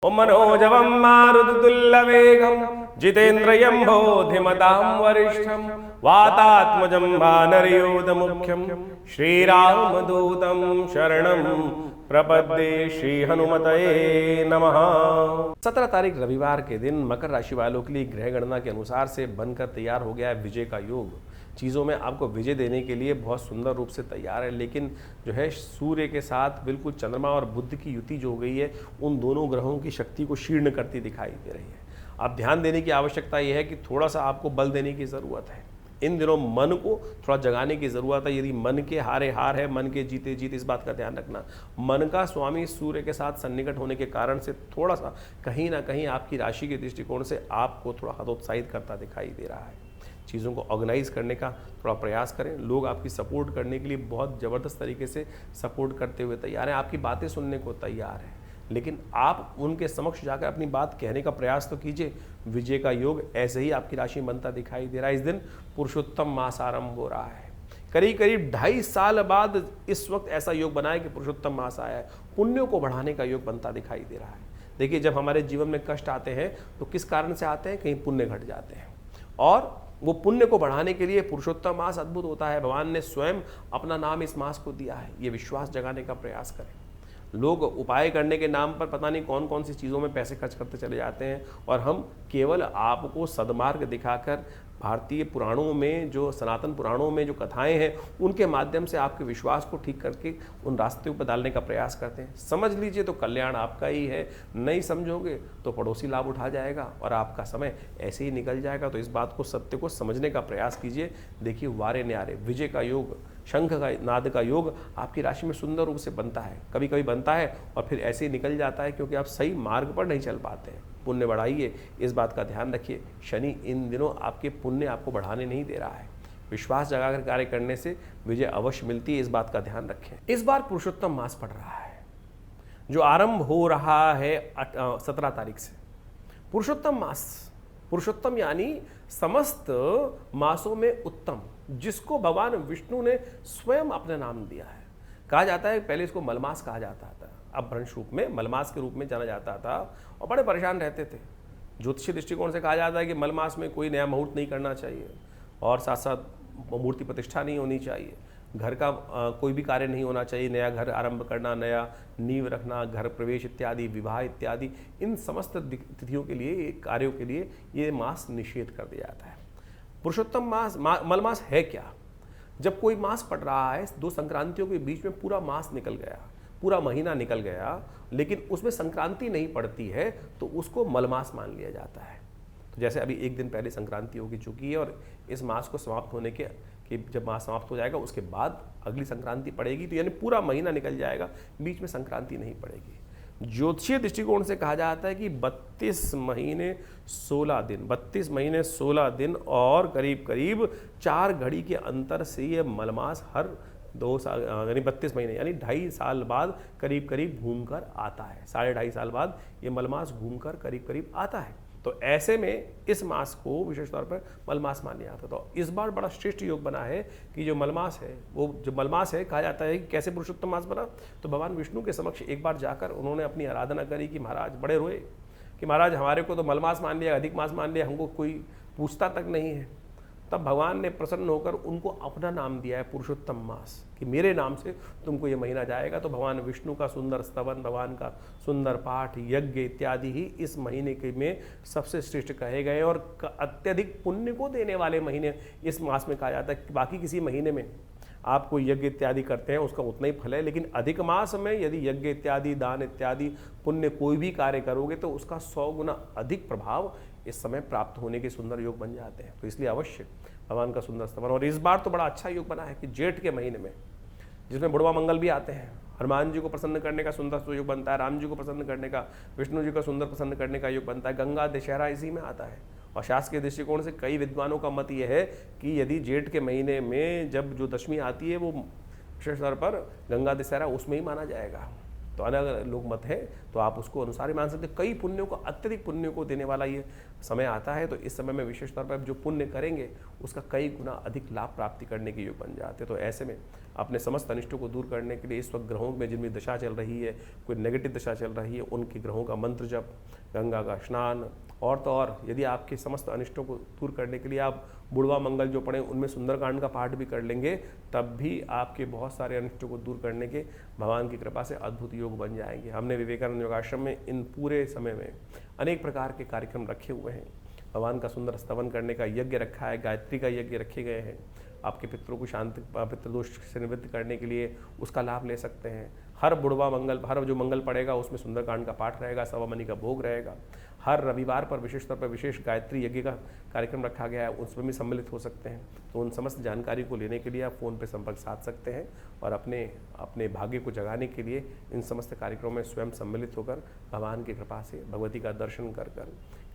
मनोजवं मारुततुल्यवेगं जितेन्द्रियं बोधिमतां वरिष्ठं वातात्मजं वानरयूथमुख्यं श्रीरामदूतं शरणं प्रपद्ये। श्री हनुमतये नमः। 17 तारीख रविवार के दिन मकर राशि वालों के लिए ग्रह गणना के अनुसार से बनकर तैयार हो गया है विजय का योग। चीज़ों में आपको विजय देने के लिए बहुत सुंदर रूप से तैयार है, लेकिन जो है सूर्य के साथ बिल्कुल चंद्रमा और बुध की युति जो हो गई है, उन दोनों ग्रहों की शक्ति को क्षीण करती दिखाई दे रही है। अब ध्यान देने की आवश्यकता यह है कि थोड़ा सा आपको बल देने की ज़रूरत है। इन दिनों मन को थोड़ा जगाने की ज़रूरत है। यदि मन के हारे हार है, मन के जीते जीत, इस बात का ध्यान रखना। मन का स्वामी सूर्य के साथ सन्निकट होने के कारण से थोड़ा सा कहीं ना कहीं आपकी राशि के दृष्टिकोण से आपको थोड़ा हतोत्साहित करता दिखाई दे रहा है। चीज़ों को ऑर्गेनाइज करने का थोड़ा प्रयास करें। लोग आपकी सपोर्ट करने के लिए बहुत ज़बरदस्त तरीके से सपोर्ट करते हुए तैयार हैं, आपकी बातें सुनने को तैयार हैं, लेकिन आप उनके समक्ष जाकर अपनी बात कहने का प्रयास तो कीजिए। विजय का योग ऐसे ही आपकी राशि में बनता दिखाई दे रहा है। इस दिन पुरुषोत्तम मास आरंभ हो रहा है। करीब करीब 2.5 साल बाद इस वक्त ऐसा योग बना है कि पुरुषोत्तम मास आया है। पुण्यों को बढ़ाने का योग बनता दिखाई दे रहा है। देखिए, जब हमारे जीवन में कष्ट आते हैं तो किस कारण से आते हैं? कहीं पुण्य घट जाते हैं, और वो पुण्य को बढ़ाने के लिए पुरुषोत्तम मास अद्भुत होता है। भगवान ने स्वयं अपना नाम इस मास को दिया है। ये विश्वास जगाने का प्रयास करें। लोग उपाय करने के नाम पर पता नहीं कौन कौन सी चीज़ों में पैसे खर्च करते चले जाते हैं, और हम केवल आपको सद्मार्ग दिखाकर भारतीय पुराणों में, जो सनातन पुराणों में जो कथाएं हैं, उनके माध्यम से आपके विश्वास को ठीक करके उन रास्ते पर डालने का प्रयास करते हैं। समझ लीजिए तो कल्याण आपका ही है, नहीं समझोगे तो पड़ोसी लाभ उठा जाएगा और आपका समय ऐसे ही निकल जाएगा। तो इस बात को, सत्य को समझने का प्रयास कीजिए। देखिए, वारे न्यारे विजय का योग, शंख का नाद का योग आपकी राशि में सुंदर रूप से बनता है। कभी कभी बनता है और फिर ऐसे ही निकल जाता है, क्योंकि आप सही मार्ग पर नहीं चल पाते हैं। पुण्य बढ़ाइए, इस बात का ध्यान रखिए। शनि इन दिनों आपके पुण्य आपको बढ़ाने नहीं दे रहा है। विश्वास जगाकर कार्य करने से विजय अवश्य मिलती है, इस बात का ध्यान रखें। इस बार पुरुषोत्तम मास पड़ रहा है, जो आरंभ हो रहा है 17 तारीख से। पुरुषोत्तम मास, पुरुषोत्तम यानी समस्त मासों में उत्तम, जिसको भगवान विष्णु ने स्वयं अपना नाम दिया है। कहा जाता है पहले इसको मलमास कहा जाता था, अब भ्रंश रूप में मलमास के रूप में जाना जाता था, और बड़े परेशान रहते थे। ज्योतिषीय दृष्टिकोण से कहा जाता है कि मलमास में कोई नया मुहूर्त नहीं करना चाहिए, और साथ साथ मूर्ति प्रतिष्ठा नहीं होनी चाहिए, घर का कोई भी कार्य नहीं होना चाहिए, नया घर आरंभ करना, नया नींव रखना, घर प्रवेश इत्यादि, विवाह इत्यादि, इन समस्त तिथियों के लिए, कार्यों के लिए ये मास निषेध कर दिया जाता है। पुरुषोत्तम मास, मलमास है क्या? जब कोई मास पड़ रहा है, 2 संक्रांतियों के बीच में पूरा मास निकल गया, पूरा महीना निकल गया, लेकिन उसमें संक्रांति नहीं पड़ती है, तो उसको मलमास मान लिया जाता है। तो जैसे अभी 1 दिन पहले संक्रांति होगी चुकी है, और इस मास को समाप्त होने के, कि जब मास समाप्त हो जाएगा उसके बाद अगली संक्रांति पड़ेगी, तो यानी पूरा महीना निकल जाएगा, बीच में संक्रांति नहीं पड़ेगी। ज्योतिषीय दृष्टिकोण से कहा जाता है कि 32 महीने 16 दिन, 32 महीने 16 दिन और करीब करीब 4 घड़ी के अंतर से ये मलमास हर 2 साल यानी 32 महीने यानी 2.5 साल बाद करीब करीब घूमकर आता है। 2.5 साल बाद ये मलमास घूमकर करीब करीब आता है। तो ऐसे में इस मास को विशेष तौर पर मलमास माना जाता है। तो इस बार बड़ा श्रेष्ठ योग बना है कि जो मलमास है, वो जो मलमास है, कहा जाता है कि कैसे पुरुषोत्तम मास बना, तो भगवान विष्णु के समक्ष एक बार जाकर उन्होंने अपनी आराधना करी कि महाराज, बड़े रोए कि महाराज हमारे को तो मलमास मान लिया, अधिक मास मान लिया, हमको कोई पूछता तक नहीं है। तब भगवान ने प्रसन्न होकर उनको अपना नाम दिया है पुरुषोत्तम मास, कि मेरे नाम से तुमको ये महीना जाएगा। तो भगवान विष्णु का सुंदर स्तवन, भगवान का सुंदर पाठ, यज्ञ इत्यादि ही इस महीने के में सबसे श्रेष्ठ कहे गए, और अत्यधिक पुण्य को देने वाले महीने इस मास में कहा जाता है। कि बाकी किसी महीने में आप कोई यज्ञ इत्यादि करते हैं उसका उतना ही फल है, लेकिन अधिक मास में यदि यज्ञ इत्यादि, दान इत्यादि, पुण्य कोई भी कार्य करोगे तो उसका 100 गुना अधिक प्रभाव इस समय प्राप्त होने के सुंदर योग बन जाते हैं। तो इसलिए अवश्य भगवान का सुंदर स्तवन। और इस बार तो बड़ा अच्छा योग बना है कि जेठ के महीने में, जिसमें बुढ़वा मंगल भी आते हैं, हनुमान जी को प्रसन्न करने का सुंदर योग बनता है, राम जी को प्रसन्न करने का, विष्णु जी को सुंदर प्रसन्न करने का योग बनता है, गंगा दशहरा इसी में आता है। और शास्त्र के दृष्टिकोण से कई विद्वानों का मत यह है कि यदि जेठ के महीने में जब जो दशमी आती है, वो विशेष तौर पर गंगा दशहरा उसमें ही माना जाएगा। तो अलग अलग लोग मत है, तो आप उसको अनुसार ही मान सकते हैं। कई पुण्यों को, अत्यधिक पुण्यों को देने वाला ये समय आता है, तो इस समय में विशेष तौर पर जो पुण्य करेंगे उसका कई गुना अधिक लाभ प्राप्ति करने के योग बन जाते हैं। तो ऐसे में अपने समस्त अनिष्टों को दूर करने के लिए इस वक्त ग्रहों में जिनमें दशा चल रही है, कोई नेगेटिव दशा चल रही है, उनके ग्रहों का मंत्र जप, गंगा का स्नान, और तो और यदि आपके समस्त अनिष्टों को दूर करने के लिए आप बुढ़वा मंगल जो पढ़ें उनमें सुंदरकांड का पाठ भी कर लेंगे, तब भी आपके बहुत सारे अनिष्टों को दूर करने के भगवान की कृपा से अद्भुत योग बन जाएंगे। हमने विवेकानंद योगाश्रम में इन पूरे समय में अनेक प्रकार के कार्यक्रम रखे हुए हैं। भगवान का सुंदर स्तवन करने का यज्ञ रखा है, गायत्री का यज्ञ रखे गए हैं। आपके पितरों को शांति, पितृदोष से निवृत्त करने के लिए उसका लाभ ले सकते हैं। हर बुढ़वा मंगल, हर जो मंगल पड़ेगा उसमें सुंदरकांड का पाठ रहेगा, सवामनी का भोग रहेगा। हर रविवार पर विशेष तौर पर विशेष गायत्री यज्ञ का कार्यक्रम रखा गया है, उसमें भी सम्मिलित हो सकते हैं। तो उन समस्त जानकारी को लेने के लिए आप फ़ोन पर संपर्क साध सकते हैं और अपने भाग्य को जगाने के लिए इन समस्त कार्यक्रमों में स्वयं सम्मिलित होकर भगवान की कृपा से भगवती का दर्शन कर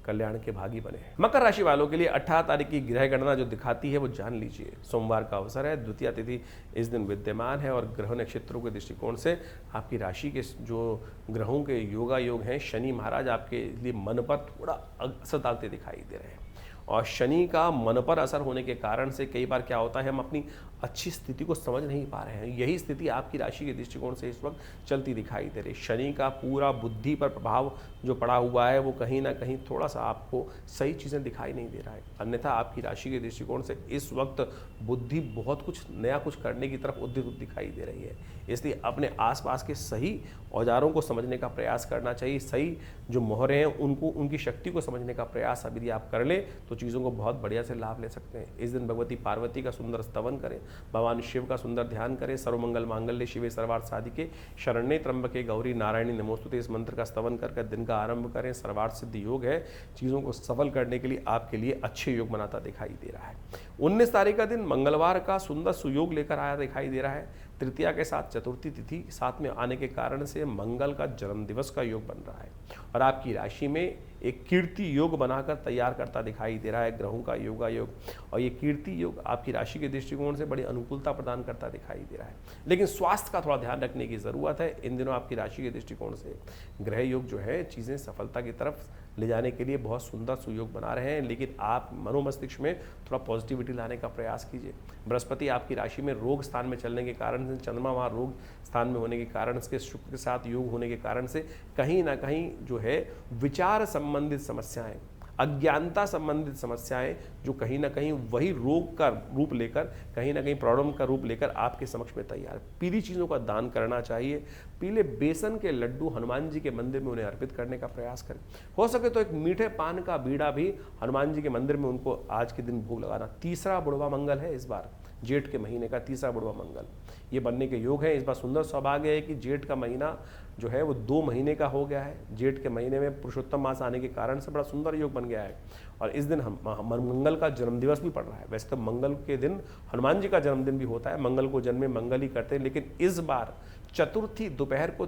कल्याण के भागी बने। मकर राशि वालों के लिए 18 तारीख की ग्रह गणना जो दिखाती है वो जान लीजिए। सोमवार का अवसर है, द्वितीया तिथि इस दिन विद्यमान है और ग्रह नक्षत्रों के दृष्टिकोण से आपकी राशि के जो ग्रहों के योगा योग हैं, शनि महाराज आपके लिए मन पर थोड़ा असर डालते दिखाई दे रहे हैं। और शनि का मन पर असर होने के कारण से कई बार क्या होता है, हम अपनी अच्छी स्थिति को समझ नहीं पा रहे हैं। यही स्थिति आपकी राशि के दृष्टिकोण से इस वक्त चलती दिखाई दे रही। शनि का पूरा बुद्धि पर प्रभाव जो पड़ा हुआ है वो कहीं ना कहीं थोड़ा सा आपको सही चीज़ें दिखाई नहीं दे रहा है। अन्यथा आपकी राशि के दृष्टिकोण से इस वक्त बुद्धि बहुत कुछ नया कुछ करने की तरफ उद्युक्त दिखाई दे रही है। इसलिए अपने आसपास के सही औजारों को समझने का प्रयास करना चाहिए। सही जो मोहरे हैं उनको, उनकी शक्ति को समझने का प्रयास यदि आप कर लें तो चीज़ों को बहुत बढ़िया से लाभ ले सकते हैं। इस दिन भगवती पार्वती का सुंदर स्तवन करें, भगवान शिव का सुंदर ध्यान करें। सर्वमंगल मांगल्ये शिवे सर्वार्थ साधिके शरण्ये त्र्यंबके गौरी नारायणी नमोस्तुते, इस मंत्र का स्तवन कर दिन का आरंभ करें। सर्वार्थ सिद्ध योग है, चीज़ों को सफल करने के लिए आपके लिए अच्छे योग बनाता दिखाई दे रहा है। 19 तारीख का दिन मंगलवार का सुंदर सुयोग लेकर आया दिखाई दे रहा है। तृतीया के साथ चतुर्थी तिथि साथ में आने के कारण से मंगल का जन्म दिवस का योग बन रहा है और आपकी राशि में एक कीर्ति योग बनाकर तैयार करता दिखाई दे रहा है ग्रहों का योगा योग। और ये कीर्ति योग आपकी राशि के दृष्टिकोण से बड़ी अनुकूलता प्रदान करता दिखाई दे रहा है। लेकिन स्वास्थ्य का थोड़ा ध्यान रखने की ज़रूरत है। इन दिनों आपकी राशि के दृष्टिकोण से ग्रह योग जो है चीज़ें सफलता की तरफ ले जाने के लिए बहुत सुंदर सुयोग बना रहे हैं, लेकिन आप मनोमस्तिष्क में थोड़ा पॉजिटिविटी लाने का प्रयास कीजिए। बृहस्पति आपकी राशि में रोग स्थान में चलने के कारण से, चंद्रमा वहाँ रोग स्थान में होने के कारण से, शुक्र के साथ योग होने के कारण से कहीं ना कहीं जो है विचार संबंधित समस्याएं, अज्ञानता संबंधित समस्याएं जो कहीं ना कहीं वही रोग का रूप लेकर, कहीं ना कहीं प्रॉब्लम का रूप लेकर आपके समक्ष में तैयार। पीली चीज़ों का दान करना चाहिए। पीले बेसन के लड्डू हनुमान जी के मंदिर में उन्हें अर्पित करने का प्रयास करें। हो सके तो एक मीठे पान का बीड़ा भी हनुमान जी के मंदिर में उनको आज के दिन भोग लगाना। तीसरा बुढ़वा मंगल है, इस बार जेठ के महीने का तीसरा बुढ़वा मंगल ये बनने के योग है। इस बार सुंदर सौभाग्य है कि जेठ का महीना जो है वो 2 महीने का हो गया है। जेठ के महीने में पुरुषोत्तम मास आने के कारण से बड़ा सुंदर योग बन गया है और इस दिन मंगल का जन्मदिवस भी पड़ रहा है। वैसे तो मंगल के दिन हनुमान जी का जन्मदिन भी होता है, मंगल को जन्मे मंगल ही करते हैं, लेकिन इस बार चतुर्थी दोपहर को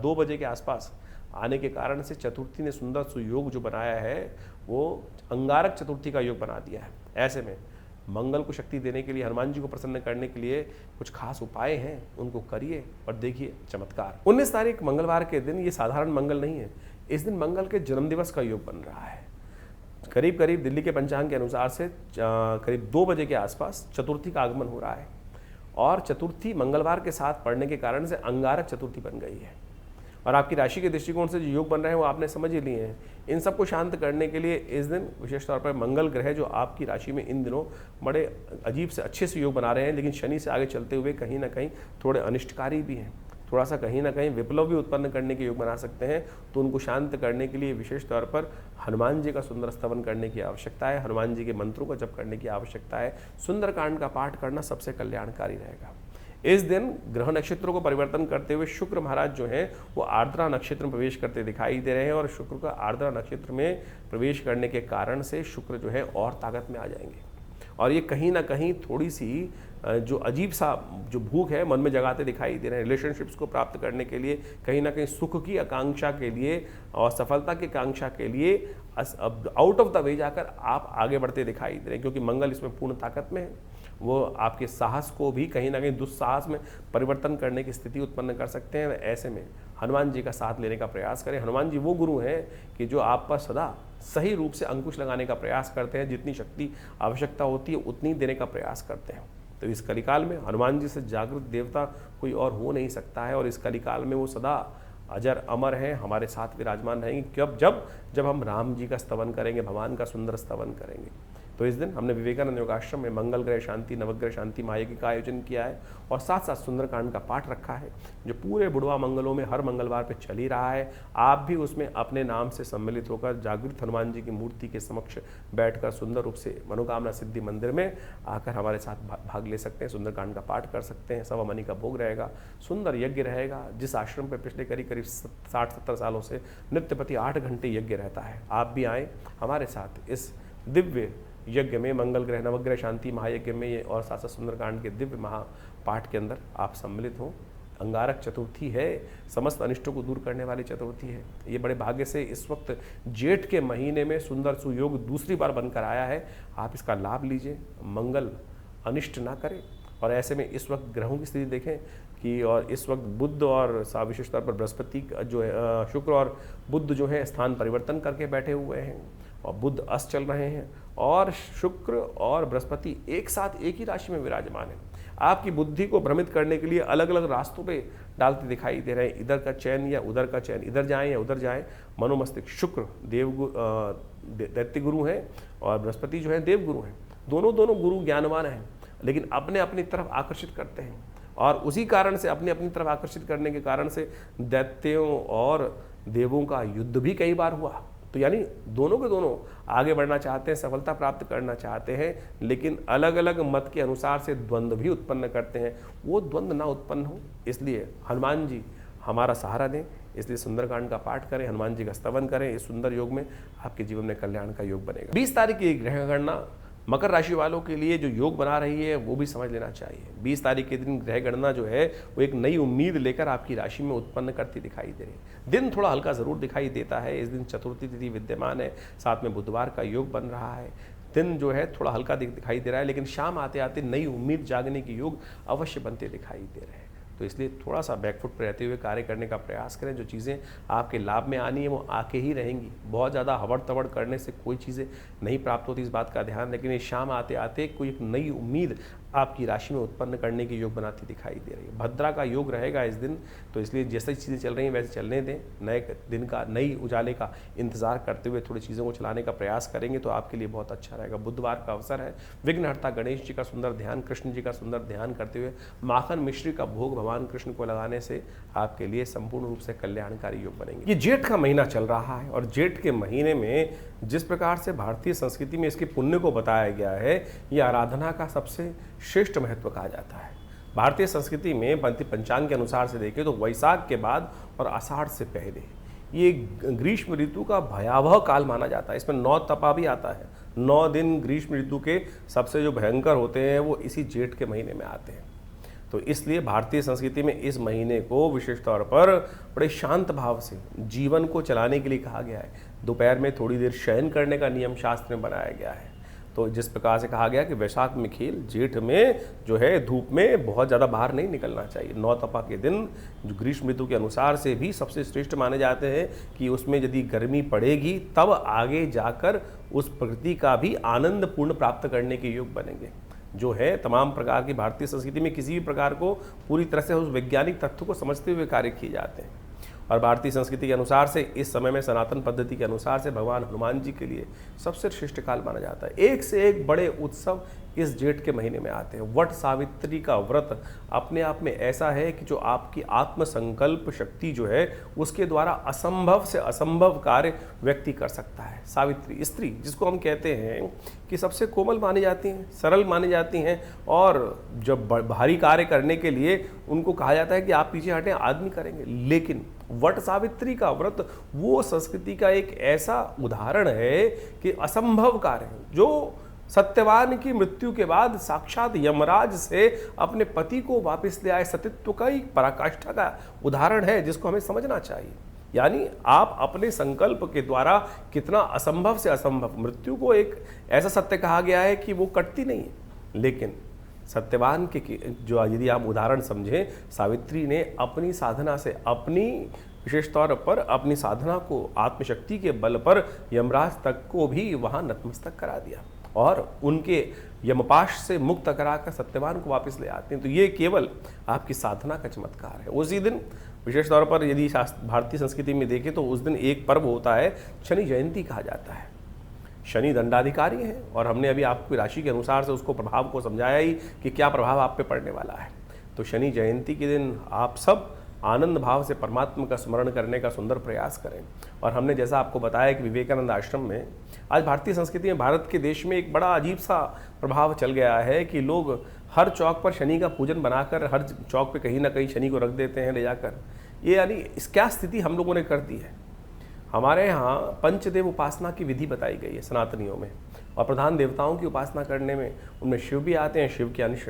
2 बजे के आसपास आने के कारण से चतुर्थी ने सुंदर सुयोग जो बनाया है वो अंगारक चतुर्थी का योग बना दिया है। ऐसे में मंगल को शक्ति देने के लिए, हनुमान जी को प्रसन्न करने के लिए कुछ खास उपाय हैं, उनको करिए और देखिए चमत्कार। 19 तारीख मंगलवार के दिन ये साधारण मंगल नहीं है। इस दिन मंगल के जन्मदिवस का योग बन रहा है। करीब करीब दिल्ली के पंचांग के अनुसार से करीब 2 बजे के आसपास चतुर्थी का आगमन हो रहा है और चतुर्थी मंगलवार के साथ पड़ने के कारण से अंगारक चतुर्थी बन गई है और आपकी राशि के दृष्टिकोण से जो योग बन रहे हैं वो आपने समझ ही लिए हैं। इन सबको शांत करने के लिए इस दिन विशेष तौर पर मंगल ग्रह जो आपकी राशि में इन दिनों बड़े अजीब से अच्छे से योग बना रहे हैं, लेकिन शनि से आगे चलते हुए कहीं ना कहीं थोड़े अनिष्टकारी भी हैं। थोड़ा सा कहीं ना कहीं विप्लव भी उत्पन्न करने के योग बना सकते हैं। तो उनको शांत करने के लिए विशेष तौर पर हनुमान जी का सुंदर स्तवन करने की आवश्यकता है, हनुमान जी के मंत्रों का जप करने की आवश्यकता है। सुंदरकांड का पाठ करना सबसे कल्याणकारी रहेगा। इस दिन ग्रह नक्षत्रों को परिवर्तन करते हुए शुक्र महाराज जो हैं वो आर्द्रा नक्षत्र में प्रवेश करते दिखाई दे रहे हैं और शुक्र का आर्द्रा नक्षत्र में प्रवेश करने के कारण से शुक्र जो है और ताकत में आ जाएंगे और ये कहीं ना कहीं थोड़ी सी जो अजीब सा जो भूख है मन में जगाते दिखाई दे रहे हैं। रिलेशनशिप्स को प्राप्त करने के लिए, कहीं ना कहीं सुख की आकांक्षा के लिए और सफलता की आकांक्षा के लिए आउट ऑफ द वे जाकर आप आगे बढ़ते दिखाई दे रहे हैं, क्योंकि मंगल इसमें पूर्ण ताकत में है। वो आपके साहस को भी कहीं ना कहीं दुस्साहस में परिवर्तन करने की स्थिति उत्पन्न कर सकते हैं। ऐसे में हनुमान जी का साथ लेने का प्रयास करें। हनुमान जी वो गुरु हैं कि जो आप पर सदा सही रूप से अंकुश लगाने का प्रयास करते हैं, जितनी शक्ति आवश्यकता होती है उतनी देने का प्रयास करते हैं। तो इस कलिकाल में हनुमान जी से जागृत देवता कोई और हो नहीं सकता है, और इस कलिकाल में वो सदा अजर अमर हैं, हमारे साथ विराजमान रहेंगे। कब? जब हम राम जी का स्तवन करेंगे, भगवान का सुंदर स्तवन करेंगे। तो इस दिन हमने विवेकानंद योगाश्रम में मंगल ग्रह शांति, नवग्रह शांति महायज्ञ का आयोजन किया है, और साथ साथ सुंदरकांड का पाठ रखा है, जो पूरे बुढ़वा मंगलों में हर मंगलवार पे चल ही रहा है। आप भी उसमें अपने नाम से सम्मिलित होकर जागृत हनुमान जी की मूर्ति के समक्ष बैठकर सुंदर रूप से मनोकामना सिद्धि मंदिर में आकर हमारे साथ भाग ले सकते हैं, सुंदरकांड का पाठ कर सकते हैं। सवा मनी का भोग रहेगा, सुंदर यज्ञ रहेगा। जिस आश्रम पर पिछले करीब 60-70 सालों से नित्य प्रति 8 घंटे यज्ञ रहता है, आप भी आएँ हमारे साथ इस दिव्य यज्ञ में, मंगल ग्रह नवग्रह शांति महायज्ञ में और साथ साथ सुंदरकांड के दिव्य महापाठ के अंदर आप सम्मिलित हों। अंगारक चतुर्थी है, समस्त अनिष्टों को दूर करने वाली चतुर्थी है। ये बड़े भाग्य से इस वक्त जेठ के महीने में सुंदर सुयोग दूसरी बार बनकर आया है, आप इसका लाभ लीजिए, मंगल अनिष्ट ना करें। और ऐसे में इस वक्त ग्रहों की स्थिति देखें कि और इस वक्त बुध और विशेष तौर पर बृहस्पति जो है, शुक्र और बुध जो है स्थान परिवर्तन करके बैठे हुए हैं, और बुध अस्त चल रहे हैं, और शुक्र और बृहस्पति एक साथ एक ही राशि में विराजमान है। आपकी बुद्धि को भ्रमित करने के लिए अलग अलग रास्तों पे डालते दिखाई दे रहे हैं, इधर का चयन या उधर का चयन, इधर जाएं या उधर जाएं। मनोमस्तिष्क शुक्र दैत्य गुरु हैं और बृहस्पति जो है देव गुरु हैं। दोनों गुरु ज्ञानवान हैं, लेकिन अपने अपनी तरफ आकर्षित करते हैं, और उसी कारण से अपनी अपनी तरफ आकर्षित करने के कारण से दैत्यों और देवों का युद्ध भी कई बार हुआ। तो यानी दोनों के दोनों आगे बढ़ना चाहते हैं, सफलता प्राप्त करना चाहते हैं, लेकिन अलग अलग मत के अनुसार से द्वंद्व भी उत्पन्न करते हैं। वो द्वंद्व ना उत्पन्न हो, इसलिए हनुमान जी हमारा सहारा दें। इसलिए सुंदरकांड का पाठ करें, हनुमान जी का स्तवन करें। इस सुंदर योग में आपके जीवन में कल्याण का योग बनेगा। 20 तारीख की ग्रह गणना मकर राशि वालों के लिए जो योग बना रही है वो भी समझ लेना चाहिए। 20 तारीख के दिन ग्रह गणना जो है वो एक नई उम्मीद लेकर आपकी राशि में उत्पन्न करती दिखाई दे रही है। दिन थोड़ा हल्का ज़रूर दिखाई देता है, इस दिन चतुर्थी तिथि विद्यमान है, साथ में बुधवार का योग बन रहा है। दिन जो है थोड़ा हल्का दिखाई दे रहा है, लेकिन शाम आते आते नई उम्मीद जागने के योग अवश्य बनते दिखाई दे रहे हैं। तो इसलिए थोड़ा सा बैकफुट पर रहते हुए कार्य करने का प्रयास करें। जो चीज़ें आपके लाभ में आनी है वो आके ही रहेंगी। बहुत ज़्यादा हवड़ तवड़ करने से कोई चीज़ें नहीं प्राप्त होती, इस बात का ध्यान रखें। ये शाम आते आते कोई एक नई उम्मीद आपकी राशि में उत्पन्न करने के योग बनाती दिखाई दे रही है। भद्रा का योग रहेगा इस दिन, तो इसलिए जैसे चीज़ें चल रही हैं वैसे चलने दें। नए दिन का, नई उजाले का इंतजार करते हुए थोड़ी चीज़ों को चलाने का प्रयास करेंगे तो आपके लिए बहुत अच्छा रहेगा। बुधवार का अवसर है, विघ्नहर्ता गणेश जी का सुंदर ध्यान, कृष्ण जी का सुंदर ध्यान करते हुए माखन मिश्री का भोग भगवान कृष्ण को लगाने से आपके लिए संपूर्ण रूप से कल्याणकारी योग बनेंगे। ये जेठ का महीना चल रहा है, और जेठ के महीने में जिस प्रकार से भारतीय संस्कृति में इसके पुण्य को बताया गया है, ये आराधना का सबसे श्रेष्ठ महत्व कहा जाता है। भारतीय संस्कृति में पंचांग के अनुसार से देखें तो वैशाख के बाद और आषाढ़ से पहले ये ग्रीष्म ऋतु का भयावह काल माना जाता है। इसमें 9 तपा भी आता है। 9 दिन ग्रीष्म ऋतु के सबसे जो भयंकर होते हैं वो इसी जेठ के महीने में आते हैं। तो इसलिए भारतीय संस्कृति में इस महीने को विशेष तौर पर बड़े शांत भाव से जीवन को चलाने के लिए कहा गया है। दोपहर में थोड़ी देर शयन करने का नियम शास्त्र में बनाया गया है। तो जिस प्रकार से कहा गया कि वैशाख में खेल, जेठ में जो है धूप में बहुत ज़्यादा बाहर नहीं निकलना चाहिए। 9 तपा के दिन जो ग्रीष्म ऋतु के अनुसार से भी सबसे श्रेष्ठ माने जाते हैं कि उसमें यदि गर्मी पड़ेगी तब आगे जाकर उस प्रकृति का भी आनंद पूर्ण प्राप्त करने के योग बनेंगे। जो है तमाम प्रकार की भारतीय संस्कृति में किसी भी प्रकार को पूरी तरह से उस वैज्ञानिक तथ्य को समझते हुए कार्य किए जाते हैं। और भारतीय संस्कृति के अनुसार से इस समय में सनातन पद्धति के अनुसार से भगवान हनुमान जी के लिए सबसे श्रेष्ठ काल माना जाता है। एक से एक बड़े उत्सव इस जेठ के महीने में आते हैं। वट सावित्री का व्रत अपने आप में ऐसा है कि जो आपकी आत्मसंकल्प शक्ति जो है उसके द्वारा असंभव से असंभव कार्य व्यक्ति कर सकता है। सावित्री स्त्री जिसको हम कहते हैं कि सबसे कोमल मानी जाती हैं, सरल मानी जाती हैं, और जब भारी कार्य करने के लिए उनको कहा जाता है कि आप पीछे हटें, आदमी करेंगे। लेकिन वट सावित्री का व्रत वो संस्कृति का एक ऐसा उदाहरण है कि असंभव कार्य जो सत्यवान की मृत्यु के बाद साक्षात यमराज से अपने पति को वापस ले आए सतीत्व का एक पराकाष्ठा का उदाहरण है, जिसको हमें समझना चाहिए। यानी आप अपने संकल्प के द्वारा कितना असंभव से असंभव, मृत्यु को एक ऐसा सत्य कहा गया है कि वो कटती नहीं है, लेकिन सत्यवान के जो यदि आप उदाहरण समझें, सावित्री ने अपनी साधना से, अपनी विशेष तौर पर अपनी साधना को आत्मशक्ति के बल पर यमराज तक को भी वहाँ नतमस्तक करा दिया और उनके यमपाश से मुक्त कराकर सत्यवान को वापस ले आते हैं। तो ये केवल आपकी साधना का चमत्कार है। उसी दिन विशेष तौर पर यदि भारतीय संस्कृति में देखें तो उस दिन एक पर्व होता है, शनि जयंती कहा जाता है। शनि दंडाधिकारी है और हमने अभी आपकी राशि के अनुसार से उसको प्रभाव को समझाया ही कि क्या प्रभाव आप पे पड़ने वाला है। तो शनि जयंती के दिन आप सब आनंद भाव से परमात्मा का स्मरण करने का सुंदर प्रयास करें। और हमने जैसा आपको बताया कि विवेकानंद आश्रम में आज भारतीय संस्कृति में, भारत के देश में एक बड़ा अजीब सा प्रभाव चल गया है कि लोग हर चौक पर शनि का पूजन बनाकर हर चौक पे कहीं ना कहीं शनि को रख देते हैं ले जाकर। ये यानी इस क्या स्थिति हम लोगों ने कर दी है। हमारे यहाँ पंचदेव उपासना की विधि बताई गई है सनातनियों में, और प्रधान देवताओं की उपासना करने में उनमें शिव भी आते हैं, शिव के अंश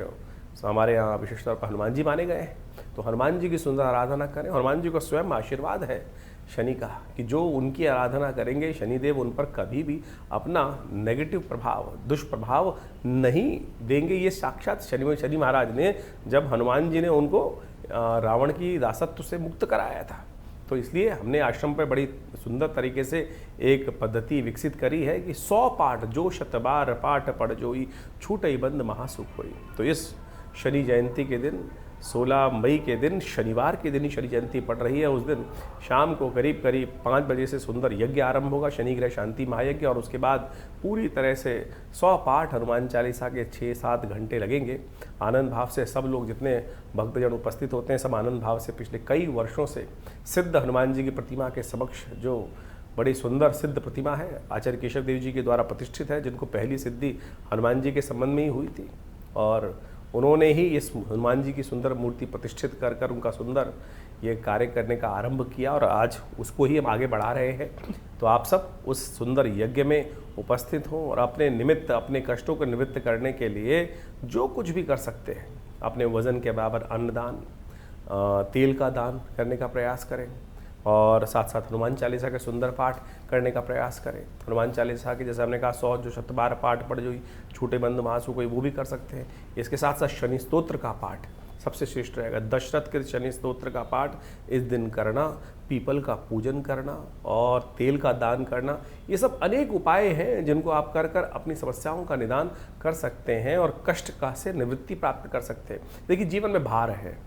हमारे यहाँ विशेष तौर पर हनुमान जी माने गए हैं। तो हनुमान जी की सुंदर आराधना करें। हनुमान जी का स्वयं आशीर्वाद है शनि का कि जो उनकी आराधना करेंगे शनिदेव उन पर कभी भी अपना नेगेटिव प्रभाव, दुष्प्रभाव नहीं देंगे। ये साक्षात शनि महाराज ने, जब हनुमान जी ने उनको रावण की दासत्व से मुक्त कराया था, तो इसलिए हमने आश्रम पर बड़ी सुंदर तरीके से एक पद्धति विकसित करी है कि 100 पाठ जो शतबार पाठ पढ़ जोई छूटई बंद महासुख होई। तो इस शनि जयंती के दिन 16 मई के दिन, शनिवार के दिन ही शनि जयंती पड़ रही है। उस दिन शाम को करीब 5 बजे से सुंदर यज्ञ आरंभ होगा, शनि ग्रह शांति महायज्ञ, और उसके बाद पूरी तरह से 100 पाठ हनुमान चालीसा के 6-7 घंटे लगेंगे। आनंद भाव से सब लोग, जितने भक्तजन उपस्थित होते हैं, सब आनंद भाव से पिछले कई वर्षों से सिद्ध हनुमान जी की प्रतिमा के समक्ष, जो बड़ी सुंदर सिद्ध प्रतिमा है, आचार्य केशव देव जी के द्वारा प्रतिष्ठित है, जिनको पहली सिद्धि हनुमान जी के संबंध में ही हुई थी, और उन्होंने ही इस हनुमान जी की सुंदर मूर्ति प्रतिष्ठित कर कर उनका सुंदर ये कार्य करने का आरंभ किया, और आज उसको ही हम आगे बढ़ा रहे हैं। तो आप सब उस सुंदर यज्ञ में उपस्थित हों और अपने निमित्त, अपने कष्टों को निवृत्त करने के लिए जो कुछ भी कर सकते हैं, अपने वजन के बराबर अन्नदान, तेल का दान करने का प्रयास करें, और साथ साथ हनुमान चालीसा के सुंदर पाठ करने का प्रयास करें। हनुमान चालीसा के जैसे हमने कहा 100 जो शतबार पाठ पढ़ जो छूटे बंद महासु कोई, वो भी कर सकते हैं। इसके साथ साथ शनि स्तोत्र का पाठ सबसे श्रेष्ठ रहेगा। दशरथ के शनि स्तोत्र का पाठ इस दिन करना, पीपल का पूजन करना और तेल का दान करना, ये सब अनेक उपाय हैं जिनको आप कर कर अपनी समस्याओं का निदान कर सकते हैं और कष्ट का से निवृत्ति प्राप्त कर सकते हैं। देखिए, जीवन में भार है,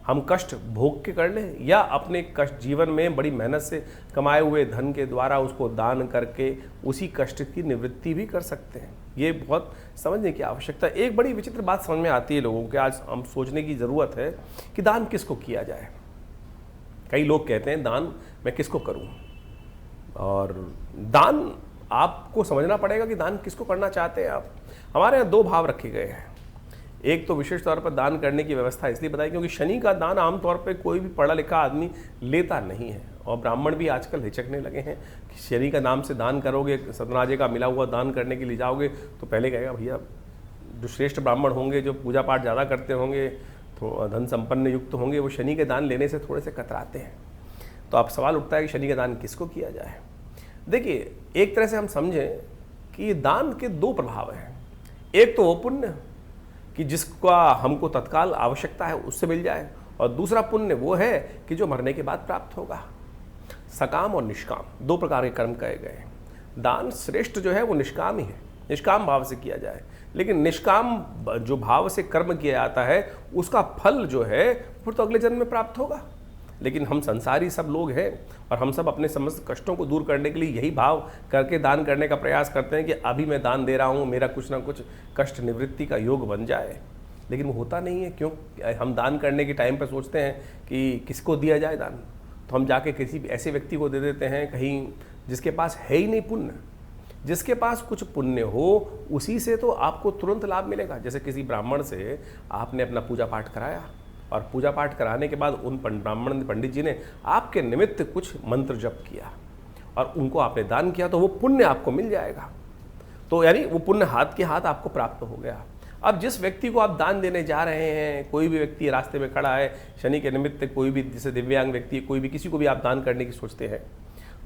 हम कष्ट भोग के कर लें या अपने कष्ट जीवन में बड़ी मेहनत से कमाए हुए धन के द्वारा उसको दान करके उसी कष्ट की निवृत्ति भी कर सकते हैं। ये बहुत समझने की आवश्यकता है। एक बड़ी विचित्र बात समझ में आती है लोगों के, आज हम सोचने की ज़रूरत है कि दान किसको किया जाए। कई लोग कहते हैं दान मैं किसको करूं, और दान आपको समझना पड़ेगा कि दान किसको करना चाहते हैं आप। हमारे यहाँ 2 भाव रखे गए हैं। एक तो विशेष तौर पर दान करने की व्यवस्था इसलिए बताई क्योंकि शनि का दान आमतौर पर कोई भी पढ़ा लिखा आदमी लेता नहीं है, और ब्राह्मण भी आजकल हिचकने लगे हैं कि शनि का नाम से दान करोगे, सतनाजे का मिला हुआ दान करने के लिए जाओगे तो पहले कहेगा भैया जो श्रेष्ठ ब्राह्मण होंगे, जो पूजा पाठ ज़्यादा करते होंगे, तो धन संपन्न युक्त होंगे, वो शनि के दान लेने से थोड़े से कतराते हैं। तो अब सवाल उठता है कि शनि का दान किसको किया जाए। देखिए, एक तरह से हम समझें कि दान के 2 प्रभाव हैं। एक तो वो पुण्य कि जिसका हमको तत्काल आवश्यकता है उससे मिल जाए, और दूसरा पुण्य वो है कि जो मरने के बाद प्राप्त होगा। सकाम और निष्काम 2 प्रकार के कर्म कहे गए हैं। दान श्रेष्ठ जो है वो निष्काम ही है, निष्काम भाव से किया जाए, लेकिन निष्काम जो भाव से कर्म किया जाता है उसका फल जो है फिर तो अगले जन्म में प्राप्त होगा। लेकिन हम संसारी सब लोग हैं और हम सब अपने समस्त कष्टों को दूर करने के लिए यही भाव करके दान करने का प्रयास करते हैं कि अभी मैं दान दे रहा हूँ, मेरा कुछ ना कुछ कष्ट निवृत्ति का योग बन जाए। लेकिन वो होता नहीं है। क्यों? हम दान करने के टाइम पर सोचते हैं कि किसको दिया जाए दान, तो हम जाके किसी ऐसे व्यक्ति को दे देते हैं कहीं जिसके पास है ही नहीं पुण्य। जिसके पास कुछ पुण्य हो उसी से तो आपको तुरंत लाभ मिलेगा। जैसे किसी ब्राह्मण से आपने अपना पूजा पाठ कराया, और पूजा पाठ कराने के बाद उन ब्राह्मण पंडित जी ने आपके निमित्त कुछ मंत्र जप किया और उनको आपने दान किया, तो वो पुण्य आपको मिल जाएगा। तो यानी वो पुण्य हाथ के हाथ आपको प्राप्त हो गया। अब जिस व्यक्ति को आप दान देने जा रहे हैं, कोई भी व्यक्ति रास्ते में खड़ा है, शनि के निमित्त कोई भी, जैसे दिव्यांग व्यक्ति, कोई भी, किसी को भी आप दान करने की सोचते हैं,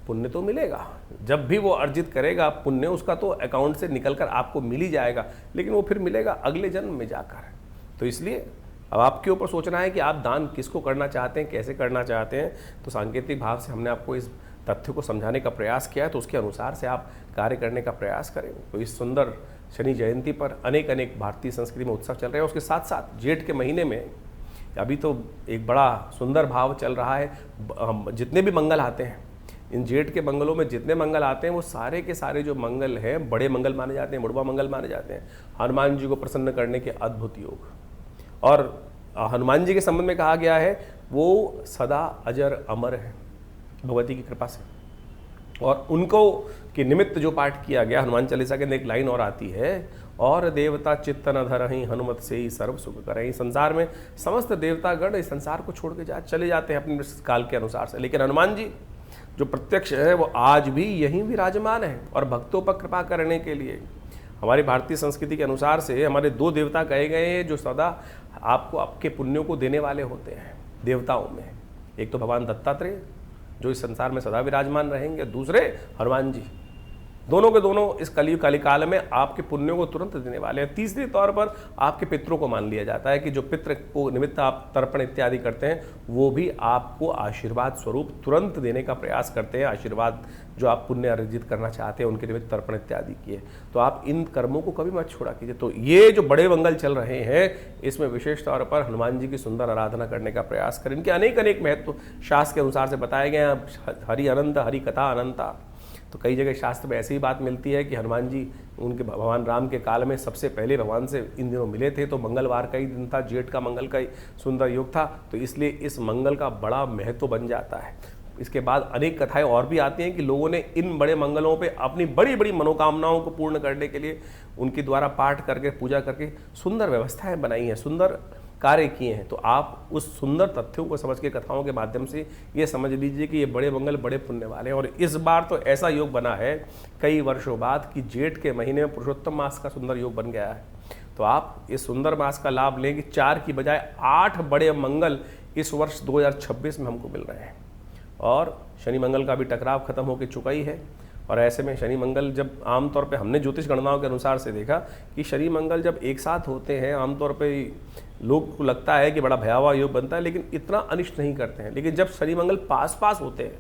पुण्य तो मिलेगा। जब भी वो अर्जित करेगा पुण्य, उसका तो अकाउंट से निकलकर आपको मिल ही जाएगा, लेकिन वो फिर मिलेगा अगले जन्म में जाकर। तो इसलिए अब आपके ऊपर सोचना है कि आप दान किसको करना चाहते हैं, कैसे करना चाहते हैं। तो सांकेतिक भाव से हमने आपको इस तथ्य को समझाने का प्रयास किया है, तो उसके अनुसार से आप कार्य करने का प्रयास करें। तो इस सुंदर शनि जयंती पर अनेक अनेक भारतीय संस्कृति में उत्सव चल रहे हैं। उसके साथ साथ जेठ के महीने में अभी तो एक बड़ा सुंदर भाव चल रहा है। जितने भी मंगल आते हैं, इन जेठ के मंगलों में जितने मंगल आते हैं वो सारे के सारे जो मंगल हैं बड़े मंगल माने जाते हैं, मुड़वा मंगल माने जाते हैं। हनुमान जी को प्रसन्न करने के अद्भुत योग। और हनुमान जी के संबंध में कहा गया है वो सदा अजर अमर है भगवती की कृपा से, और उनको के निमित्त जो पाठ किया गया हनुमान चालीसा के अंदर एक लाइन और आती है, और देवता चित्त न धरहि हनुमत से ही सर्व सुख करहि। संसार में समस्त देवतागण इस संसार को छोड़ के चले जाते हैं अपने काल के अनुसार से, लेकिन हनुमान जी जो प्रत्यक्ष है वो आज भी यहीं विराजमान है। और भक्तों पर कृपा करने के लिए हमारी भारतीय संस्कृति के अनुसार से हमारे दो देवता कहे गए हैं जो सदा आपको आपके पुण्यों को देने वाले होते हैं देवताओं में। एक तो भगवान दत्तात्रेय जो इस संसार में सदा विराजमान रहेंगे, दूसरे हनुमान जी, दोनों के दोनों इस कलयुग काल में आपके पुण्यों को तुरंत देने वाले हैं। तीसरे तौर पर आपके पितरों को मान लिया जाता है कि जो पितृ को निमित्त आप तर्पण इत्यादि करते हैं वो भी आपको आशीर्वाद स्वरूप तुरंत देने का प्रयास करते हैं। आशीर्वाद जो आप पुण्य अर्जित करना चाहते हैं उनके निमित्त तर्पण इत्यादि किए, तो आप इन कर्मों को कभी मत छोड़ा कीजिए। तो ये जो बड़े मंगल चल रहे हैं इसमें विशेष तौर पर हनुमान जी की सुंदर आराधना करने का प्रयास करें। इनके अनेक अनेक महत्व शास्त्र के अनुसार से बताए गए हैं। हरि अनंत, हरि कथा अनंता। तो कई जगह शास्त्र में ऐसी ही बात मिलती है कि हनुमान जी उनके भगवान राम के काल में सबसे पहले भगवान से इन दिनों मिले थे, तो मंगलवार का ही दिन था, जेठ का मंगल का ही सुंदर योग था, तो इसलिए इस मंगल का बड़ा महत्व बन जाता है। इसके बाद अनेक कथाएं और भी आती हैं कि लोगों ने इन बड़े मंगलों पे अपनी बड़ी बड़ी मनोकामनाओं को पूर्ण करने के लिए उनके द्वारा पाठ करके पूजा करके सुंदर व्यवस्थाएं बनाई हैं, सुंदर कार्य किए हैं। तो आप उस सुंदर तथ्यों को समझ के कथाओं के माध्यम से ये समझ लीजिए कि ये बड़े मंगल बड़े पुण्य वाले हैं। और इस बार तो ऐसा योग बना है कई वर्षों बाद कि जेठ के महीने में पुरुषोत्तम मास का सुंदर योग बन गया है। तो आप इस सुंदर मास का लाभ लेंगे। 4 की बजाय 8 बड़े मंगल इस वर्ष 2026 में हमको मिल रहे हैं। और शनि मंगल का भी टकराव खत्म होकर चुका ही है। और ऐसे में शनि मंगल जब आमतौर पे हमने ज्योतिष गणनाओं के अनुसार से देखा कि शनि मंगल जब एक साथ होते हैं आमतौर पे लोग को लगता है कि बड़ा भयावह योग बनता है, लेकिन इतना अनिष्ट नहीं करते हैं। लेकिन जब शनि मंगल पास पास होते हैं,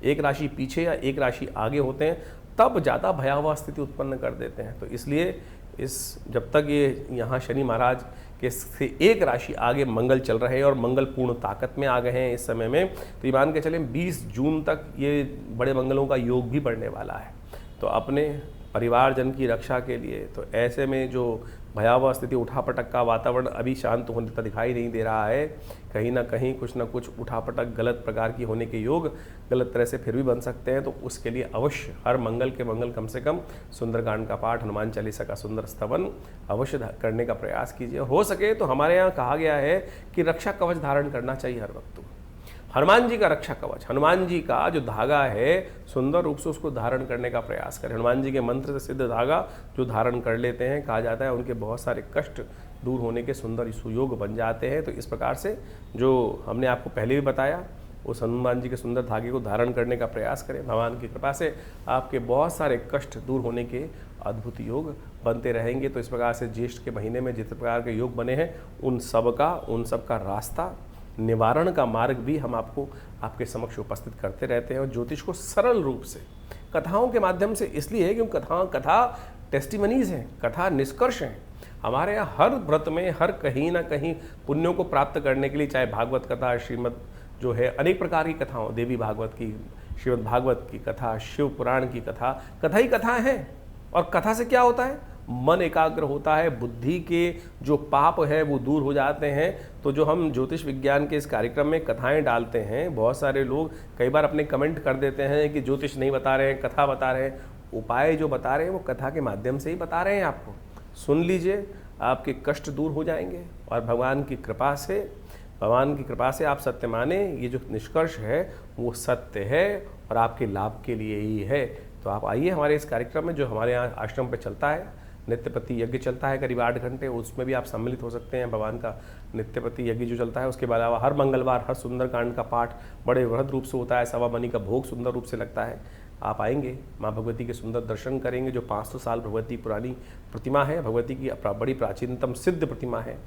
एक राशि पीछे या एक राशि आगे होते हैं, तब ज़्यादा भयावह स्थिति उत्पन्न कर देते हैं। तो इसलिए जब तक ये यहाँ शनि महाराज के से एक राशि आगे मंगल चल रहे हैं और मंगल पूर्ण ताकत में आ गए हैं इस समय में, तो ये मान के चलें 20 जून तक ये बड़े मंगलों का योग भी बढ़ने वाला है। तो अपने परिवारजन की रक्षा के लिए तो ऐसे में जो भयावह स्थिति उठापटक का वातावरण अभी शांत होने तक दिखाई नहीं दे रहा है, कहीं ना कहीं कुछ ना कुछ उठापटक गलत प्रकार की होने के योग गलत तरह से फिर भी बन सकते हैं। तो उसके लिए अवश्य हर मंगल के मंगल कम से कम सुंदरकांड का पाठ, हनुमान चालीसा का सुंदर स्तवन अवश्य करने का प्रयास कीजिए। हो सके तो हमारे यहाँ कहा गया है कि रक्षा कवच धारण करना चाहिए हर वक्त। हनुमान जी का रक्षा कवच, हनुमान जी का जो धागा है सुंदर रूप से उसको धारण करने का प्रयास करें। हनुमान जी के मंत्र से सिद्ध धागा जो धारण कर लेते हैं, कहा जाता है उनके बहुत सारे कष्ट दूर होने के सुंदर सुयोग बन जाते हैं। तो इस प्रकार से जो हमने आपको पहले भी बताया उस हनुमान जी के सुंदर धागे को धारण करने का प्रयास करें। भगवान की कृपा से आपके बहुत सारे कष्ट दूर होने के अद्भुत योग बनते रहेंगे। तो इस प्रकार से ज्येष्ठ के महीने में जिस प्रकार के योग बने हैं उन सब का रास्ता, निवारण का मार्ग भी हम आपको आपके समक्ष उपस्थित करते रहते हैं। और ज्योतिष को सरल रूप से कथाओं के माध्यम से इसलिए है क्योंकि कथा टेस्टिमनीज हैं, कथा निष्कर्ष हैं। हमारे यहाँ हर व्रत में हर कहीं ना कहीं पुण्यों को प्राप्त करने के लिए, चाहे भागवत कथा, श्रीमद जो है अनेक प्रकार की कथाओं, देवी भागवत की, श्रीमद भागवत की कथा, शिव पुराण की कथा, कथा ही कथा है। और कथा से क्या होता है, मन एकाग्र होता है, बुद्धि के जो पाप है वो दूर हो जाते हैं। तो जो हम ज्योतिष विज्ञान के इस कार्यक्रम में कथाएं डालते हैं, बहुत सारे लोग कई बार अपने कमेंट कर देते हैं कि ज्योतिष नहीं बता रहे हैं, कथा बता रहे हैं। उपाय जो बता रहे हैं वो कथा के माध्यम से ही बता रहे हैं। आपको सुन लीजिए, आपके कष्ट दूर हो जाएंगे और भगवान की कृपा से आप सत्य माने, ये जो निष्कर्ष है वो सत्य है और आपके लाभ के लिए ही है। तो आप आइए हमारे इस कार्यक्रम में जो हमारे यहाँ आश्रम पे चलता है, नित्यपति यज्ञ चलता है करीब 8 घंटे, उसमें भी आप सम्मिलित हो सकते हैं। भगवान का नित्यपति यज्ञ जो चलता है, उसके अलावा हर मंगलवार हर सुंदरकांड का पाठ बड़े वृहद रूप से होता है। सवा मनी का भोग सुंदर रूप से लगता है। आप आएंगे, माँ भगवती के सुंदर दर्शन करेंगे। जो 500 साल भगवती पुरानी प्रतिमा है, भगवती की बड़ी प्राचीनतम सिद्ध प्रतिमा है।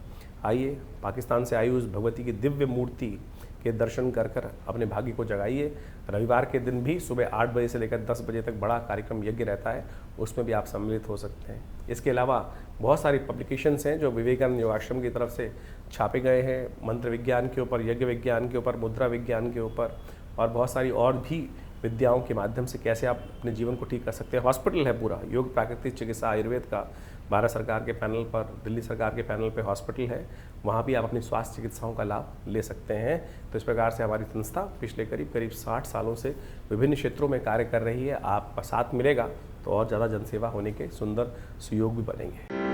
आइए, पाकिस्तान से आई उस भगवती की दिव्य मूर्ति के दर्शन कर कर अपने भाग्य को जगाइए। रविवार के दिन भी सुबह 8 बजे से लेकर 10 बजे तक बड़ा कार्यक्रम यज्ञ रहता है, उसमें भी आप सम्मिलित हो सकते हैं। इसके अलावा बहुत सारी पब्लिकेशंस हैं जो विवेकानंद योगाश्रम की तरफ से छापे गए हैं, मंत्र विज्ञान के ऊपर, यज्ञ विज्ञान के ऊपर, मुद्रा विज्ञान के ऊपर, और बहुत सारी और भी विद्याओं के माध्यम से कैसे आप अपने जीवन को ठीक कर सकते हैं। हॉस्पिटल है पूरा, योग प्राकृतिक चिकित्सा आयुर्वेद का, भारत सरकार के पैनल पर, दिल्ली सरकार के पैनल पे हॉस्पिटल है, वहाँ भी आप अपनी स्वास्थ्य चिकित्साओं का लाभ ले सकते हैं। तो इस प्रकार से हमारी संस्था पिछले करीब 60 सालों से विभिन्न क्षेत्रों में कार्य कर रही है। आपका साथ मिलेगा तो और ज़्यादा जनसेवा होने के सुंदर सुयोग भी बनेंगे।